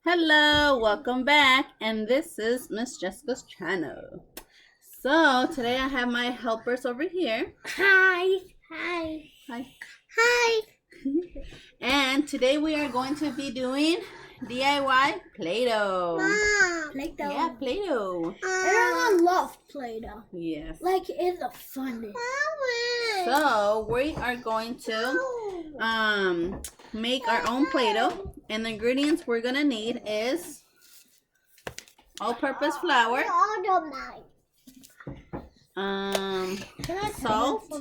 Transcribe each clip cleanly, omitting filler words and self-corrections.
Hello, welcome back, and this is Miss Jessica's channel. So today I have my helpers over here. Hi. Hi. Hi. Hi. And today we are going to be doing DIY Play-Doh. Mom. Play-Doh. Yeah, Play-Doh. Everyone loves Play-Doh. Yes. Like it's the funnest. So we are going to make our own Play-Doh, and the ingredients we're gonna need is all-purpose flour, salt,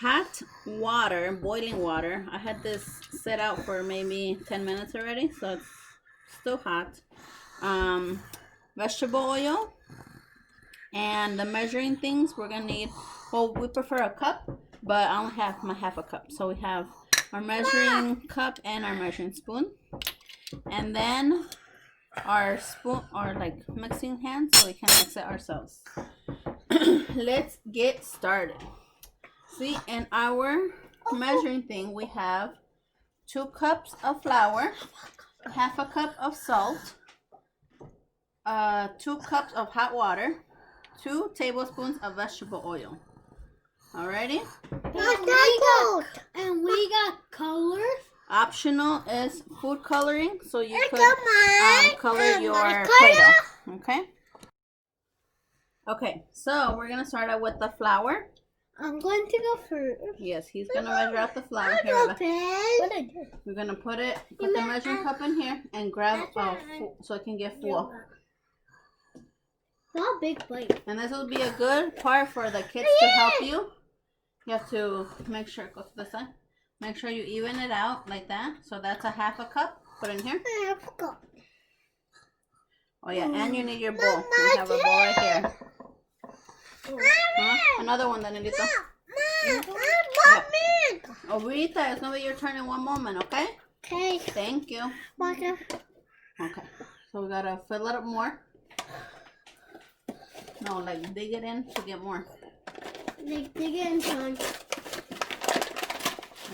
hot water, boiling water. I had this set out for maybe 10 minutes already, so it's still hot. Vegetable oil, and the measuring things we're gonna need. Well, we prefer a cup, but I only have my half a cup, so we have our measuring cup and our measuring spoon, and then our spoon or like mixing hand so we can mix it ourselves. Let's get started. See, in our measuring thing we have 2 cups of flour, half a cup of salt, 2 cups of hot water, 2 tablespoons of vegetable oil. Alrighty? And we got colors. Optional is food coloring, so you could color your Play-Doh. Okay? Okay, so we're gonna start out with the flour. I'm going to go first. Yes, he's gonna measure out the flour. Here, we're gonna put the measuring cup in here and grab so it can get full. Not big plate. And this will be a good part for the kids to help you. You have to make sure it goes to the side. Make sure you even it out like that. So that's a half a cup. Put in here. Half a cup. Oh yeah, and you need your bowl. We have a bowl right here. Another one, Danielito. Oh, Rita, it's gonna be your turn in one moment, okay? Okay. Thank you. Okay. Okay, so we gotta fill it up more. No, like dig it in to get more. Dig it in time.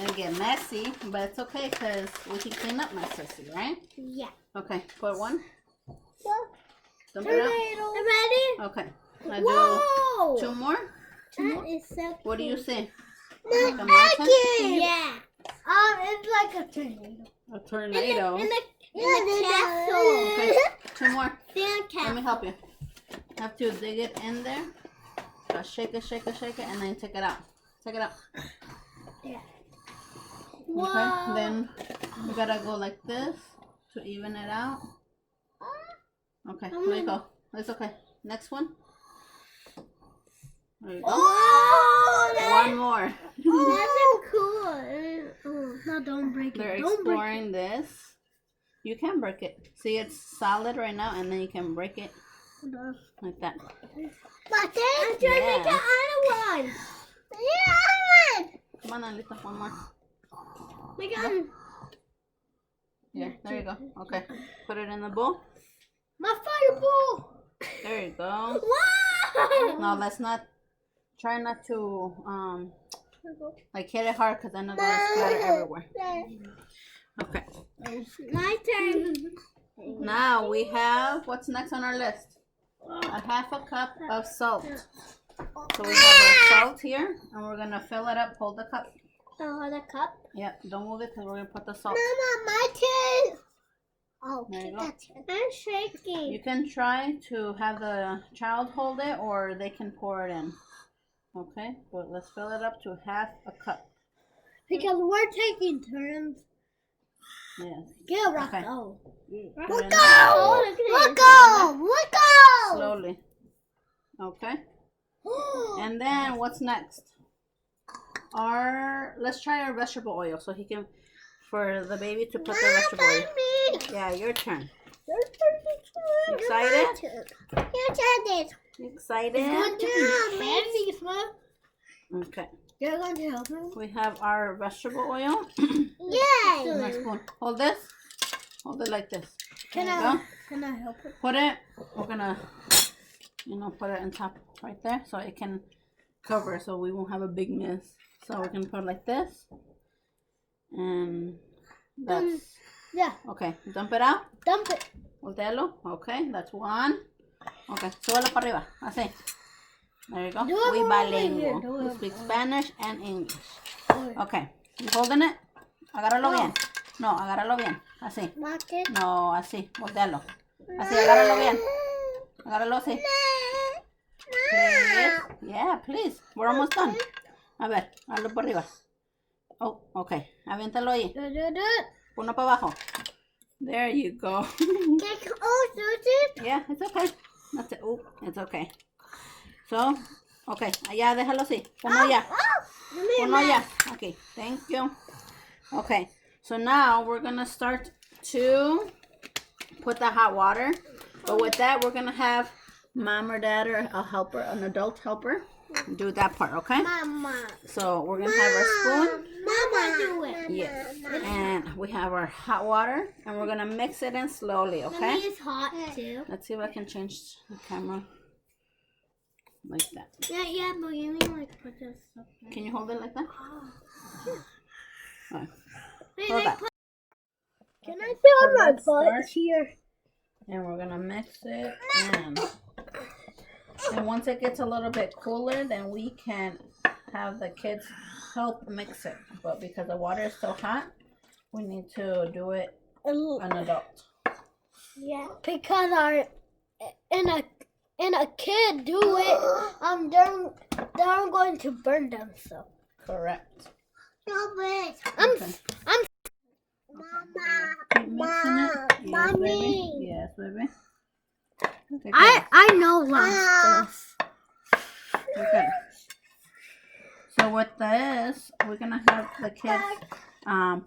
It'll get messy, but it's okay because we can clean up messy, right? Yeah. Okay, put one. Dump it Tornado. out. Ready? Okay. Whoa! 2 more. That is so What do you cool. see? Like a mountain? Yeah. It's like a tornado. A tornado. In the castle. Okay, 2 more. Sand Let me castle. help you. Have to dig it in there. Shake it, and then take it out. Take it out. Yeah. Okay, then we gotta go like this to even it out. Okay, there you go. It's okay. Next one. There you go. Oh, One more. that's cool. No, don't break it. They're Don't break exploring this. You can break it. See, it's solid right now, and then you can break it it. like that. But then I'm trying to make the other one. Yeah. Come on, Alita, one more. Make it. Yeah, there you go. Okay, put it in the bowl. My fireball. There you go. Wow. No, let's not. Try not to like hit it hard because then it's gonna splatter everywhere. Okay. My turn. Now we have what's next on our list. A half a cup of salt. So we have our salt here, and we're gonna fill it up. Hold the cup. The cup. Yep. Don't move it because we're gonna put the salt. Mama, my turn. Oh, There you go. I'm shaking. You can try to have the child hold it, or they can pour it in. Okay, but let's fill it up to half a cup. Because we're taking turns. Yes. Get Okay. Rocco. Put it in Rocco. slowly. Okay. And then what's next? Let's try our vegetable oil so he can, for the baby to put the vegetable oil. Yeah, your turn. Excited? Excited? Okay. You're going to help him? We have our vegetable oil. Yes. My spoon. Hold this. Hold it like this. Can There you go. Can I help him? Put it. We're gonna, put it on top right there so it can cover, so we won't have a big mess. So we can put it like this, and that's Yeah. Okay, dump it out. Dump it. Voltealo. Okay, that's one. Okay, súbelo para arriba. Así. There you go. Do it We over bilingual. here. Do We it speak over. Spanish and English. Over. Okay, you holding it? Agárralo bien. No, agárralo bien. Así. Market. No, así. Voltealo. Así, agárralo bien. Agárralo así. Please. Yeah, please. We're almost done. A ver, hazlo por arriba. Oh, okay. Aviéntalo ahí. Uno para abajo. There you go. Yeah, it's okay. That's it. Oh, it's okay. So, okay. Allá, déjalo así. Ponlo allá. Ponlo allá. Okay, thank you. Okay, so now we're gonna start to put the hot water. But with that, we're gonna have mom or dad or a helper, an adult helper, do that part, okay? Mama. So we're gonna have our spoon. Mama, do it. Yes. And we have our hot water, and we're gonna mix it in slowly, okay? It's hot too. Let's see if I can change the camera like that. Yeah, but you need like put this up there. Can you hold it like that? Alright. Wait, Hold that. Can I sit on my let's start. butt here? And we're gonna mix it in. And once it gets a little bit cooler, then we can have the kids help mix it. But because the water is so hot, we need to do it an adult. Yeah, because and a kid do it, they're going to burn themselves. Correct. I'm Okay. Mama, Keep mixing it. Yes, Mommy. baby. Yes, baby. Okay, I know last. okay. So with this, we're gonna have the kids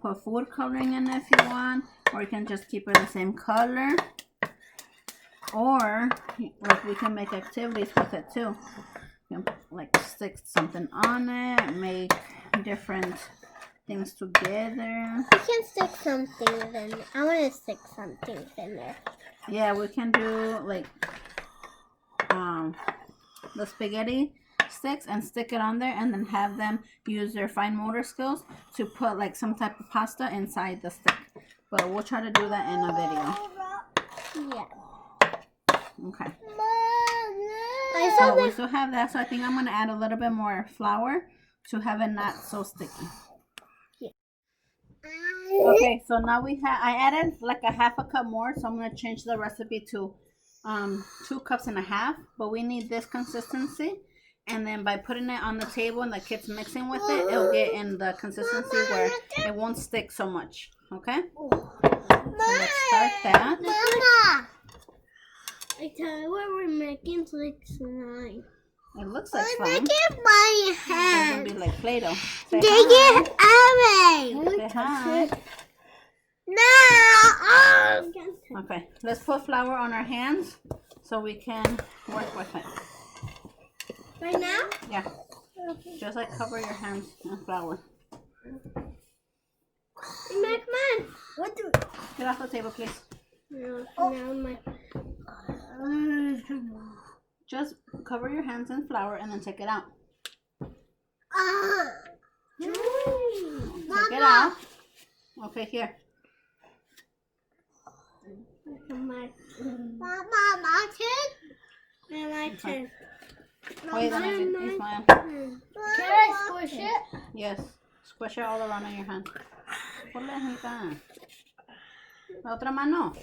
put food coloring in if you want, or you can just keep it the same color. Or like we can make activities with it too. You can like stick something on it, make different things together. We can stick something in. I want to stick something in there. Yeah, we can do like the spaghetti sticks and stick it on there, and then have them use their fine motor skills to put like some type of pasta inside the stick. But we'll try to do that in a video. Yeah. Okay. I saw So we still have that, so I think I'm gonna add a little bit more flour to have it not so sticky. Okay, so now I added like a half a cup more, so I'm gonna change the recipe to 2 cups and a half, but we need this consistency, and then by putting it on the table and the kids mixing with it, it'll get in the consistency where it won't stick so much. Okay, so let's start that. Mama! I tell you what, we're making like slime. It looks like I'm slime. making my It's gonna hand. be like Play-Doh. Say Take hi. it away. Say hi. No. Okay, let's put flour on our hands so we can work with it. Right now? Yeah, just like cover your hands in flour. Come on. What do? Get off the table, please. No, now my. Just cover your hands in flour and then take it out. Take it out. Okay, here. My my turn. My turn. Wait a minute, Ismael. Can I squish it? Yes, squish it all around in your hand. Ponle ahí. La otra mano.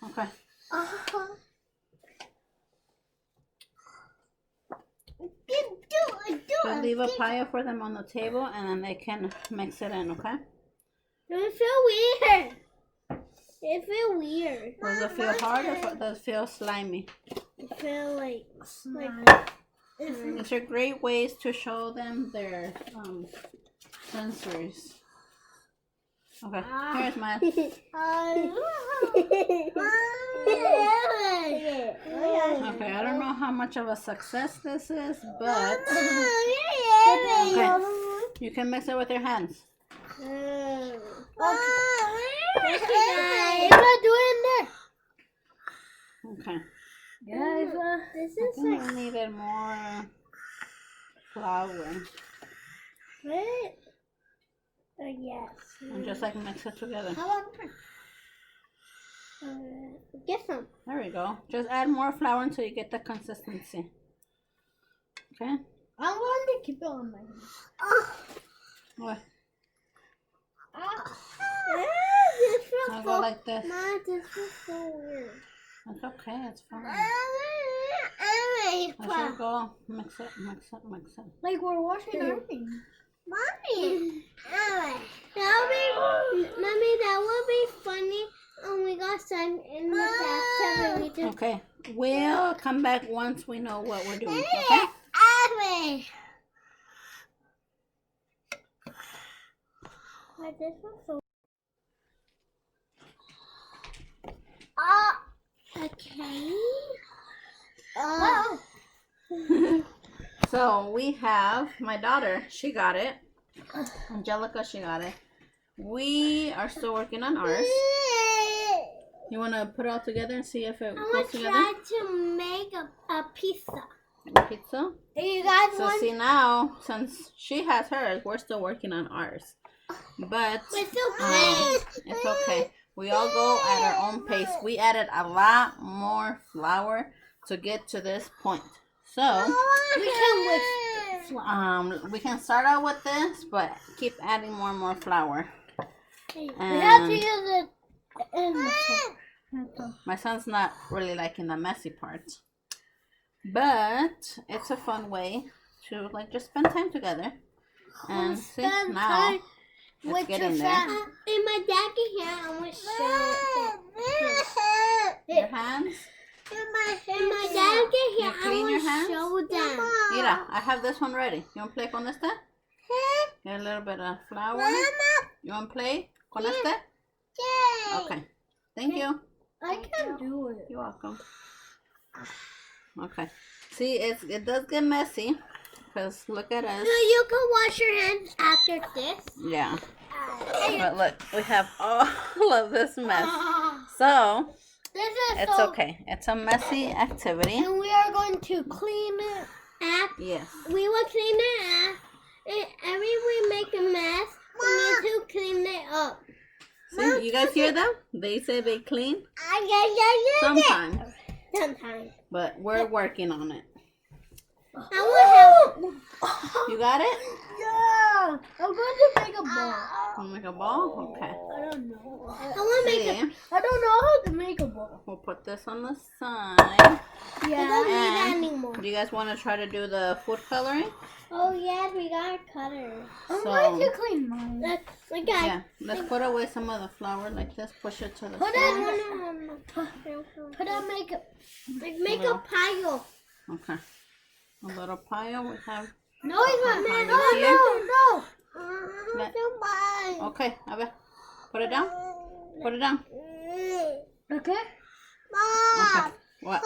Okay. Just leave a pile for them on the table, and then they can mix it in, okay? It feel weird. It feel weird. Does it feel hard or does it feel slimy? It feel like These are great ways to show them their sensories. Okay, here's mine. Okay, I don't know how much of a success this is, but okay, you can mix it with your hands. Okay. Yeah, this I is think like we needed more flour. what? Yes. And just like mix it together. How about get some. There we go. Just add more flour until you get the consistency. Okay? I'm going to keep it on my hand. What? This I'll feels go like this. Mom, this feels so weird. It's okay. It's fine. I Let's just go. Mix it, mix it, mix it. like we're washing everything. Mommy, Mommy, that would be funny when we got sun in the bathtub and we just. Okay. We'll come back once we know what we're doing. Okay? Like this was so. Okay. Wow. So we have my daughter. She got it. Angelica, she got it. We are still working on ours. You want to put it all together and see if it I'm goes gonna together? try to make a pizza. Pizza. Do you guys So want? see now, since she has hers, we're still working on ours. But It's okay. it's okay. We all go at our own pace. We added a lot more flour to get to this point. So We can we can start out with this, but keep adding more and more flour. we have to And use it. my son's not really liking the messy part, but it's a fun way to like just spend time together. And see now it's getting there. And my dad can hear. I'm gonna show Your hands. And my dad can hear. You clean your I'm hands? gonna show them. Mira, I have this one ready. You want to play con este? Get a little bit of flour. You want to play con este? Okay. Thank you. I can do it. You're welcome. Okay. See, it does get messy because look at us. So you can wash your hands after this. Yeah. But look, we have all of this mess. So This is it's so, okay. It's a messy activity. and we are going to clean it up. Yes. We will clean it up. And every we make a mess, we need to clean it up. See, you guys hear them? They say they clean Sometimes. sometimes, Sometimes. but we're working on it. I will help. You got it? Yeah. I'm going to make a ball. Want to make a ball? Okay. I don't know. I want to make a. See, I don't know how to make a ball. we'll put this on the side. Yeah. I don't need And anymore. do you guys want to try to do the food coloring? Oh yes, we got a cutter. I'm So- going to clean mine. Okay. Yeah. Let's put away some of the flour like this. Push it to the Put side. it. Put a makeup. Make Little. a pile. Okay. A little pile. We have. No, it's not. Behind No, you here? no. Let- No. Okay. A ver. Put it down. Put it down. Okay. Okay. What? Mine I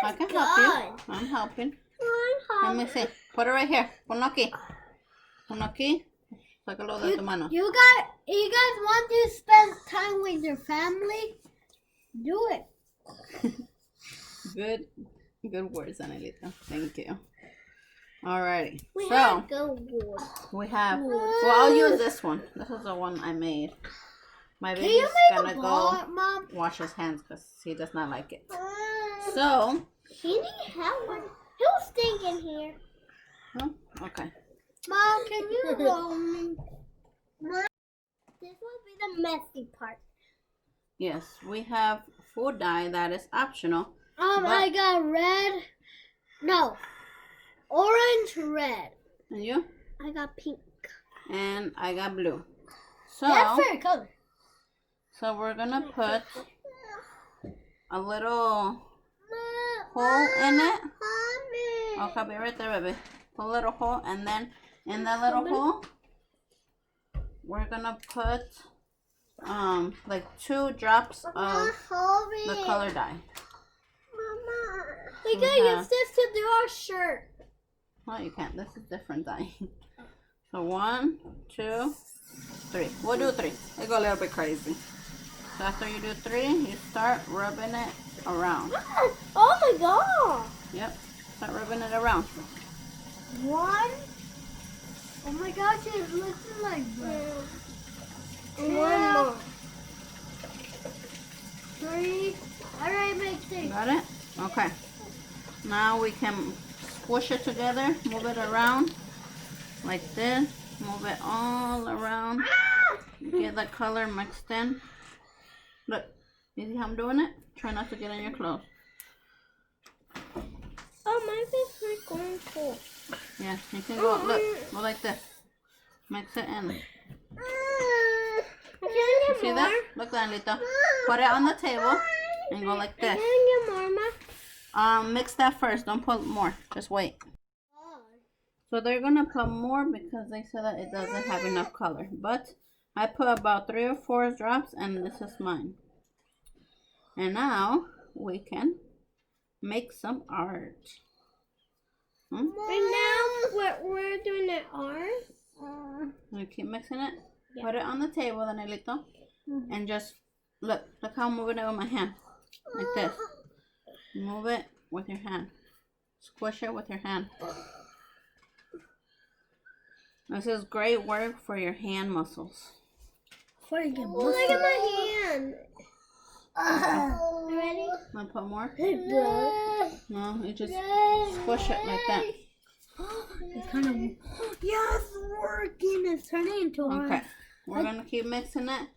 says can good. help you. I'm helping. Let me see. Put it right here. Ponlo aquí. Ponlo aquí. Sácalo de tu mano. You guys want to spend time with your family? Do it. Good words, Anelita. Thank you. Alrighty. We So have go wood. we have. Wood. Well, I'll use this one. This is the one I made. My Can baby's you make gonna a go ball, Mom? wash his hands because he does not like it. So, He didn't have one. He'll stink in here. okay. Mom, can you roll me? Mom, this will be the messy part. Yes, we have food dye that is optional. But- I got red. No. Orange, red. And you? I got pink. And I got blue. So, That's favorite color. so we're gonna put a little hole in it. Okay, be right there, baby. Put a little hole, and then in that little hole, we're gonna put like 2 drops of the color dye. We We can have- use this to do our shirt. No, you can't. This is different dye. So 1, 2, 3. We'll do 3. It go a little bit crazy. So after you do 3, you start rubbing it around. Oh my god. Yep. Start rubbing it around. 1. Oh my gosh, it looks like bread. Okay. Now we can squish it together, move it around like this, move it all around, get the color mixed in. Look, you see how I'm doing it? Try not to get in your clothes. Oh, my face is going cool. Yeah, you can go, look, go like this. Mix it in. You see that? Look, Danlito. Put it on the table and go like this. Can I get more, Ma? Mix that first. Don't put more. Just wait. So they're gonna put more because they said that it doesn't have enough color. But I put about 3 or 4 drops, and this is mine. And now we can make some art. Right now, we're doing it ours. You keep mixing it. Yeah. Put it on the table, Danelito, and just look how I'm moving it with my hand, like this. Move it with your hand. Squish it with your hand. This is great work for your hand muscles. Look at my hand. You ready? Want to put more? Blood. No, you just squish it like that. It's kind of, yeah, it's working. It's turning into Okay, we're gonna keep mixing it,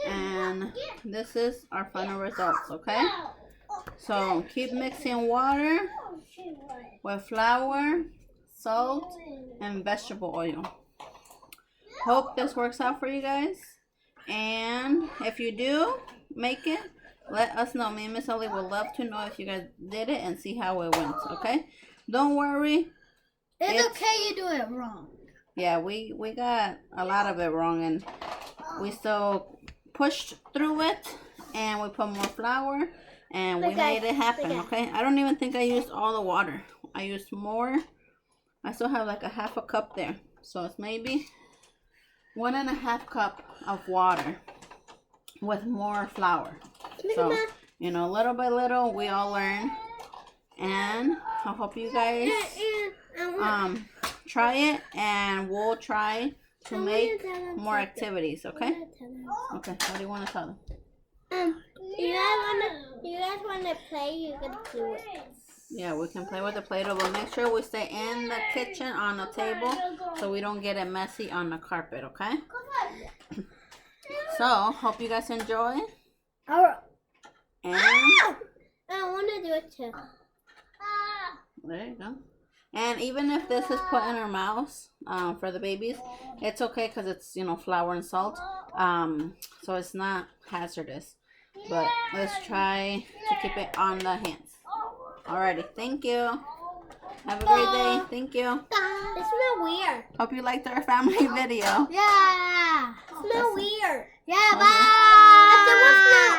and this is our final results. Okay, so keep mixing water with flour, salt, and vegetable oil. Hope this works out for you guys, and if you do make it, let us know. Me and Miss Ellie would love to know if you guys did it and see how it went. Okay, don't worry. It's okay you do it wrong. Yeah, we got a lot of it wrong, and we still pushed through it, and we put more flour, and we made it happen. Okay, I don't even think I used all the water. I used more. I still have like a half a cup there, so it's maybe 1.5 cup of water with more flour. So, you know, little by little, we all learn, and I hope you guys try it, and we'll try to make more activities. Okay? Okay. What do you want to tell them? You guys wanna play? You can do it. Yeah, we can play with the Play-Doh, but make sure we stay in the kitchen on the table so we don't get it messy on the carpet. Okay? So hope you guys enjoy. And I want to do it too. there you go. And even if this is put in our mouths for the babies, it's okay because it's, you know, flour and salt. So it's not hazardous. But let's try to keep it on the hands. Alrighty, thank you. Have a great day. Thank you. It smells weird. Hope you liked our family video. Yeah. It smells weird. Yeah, bye.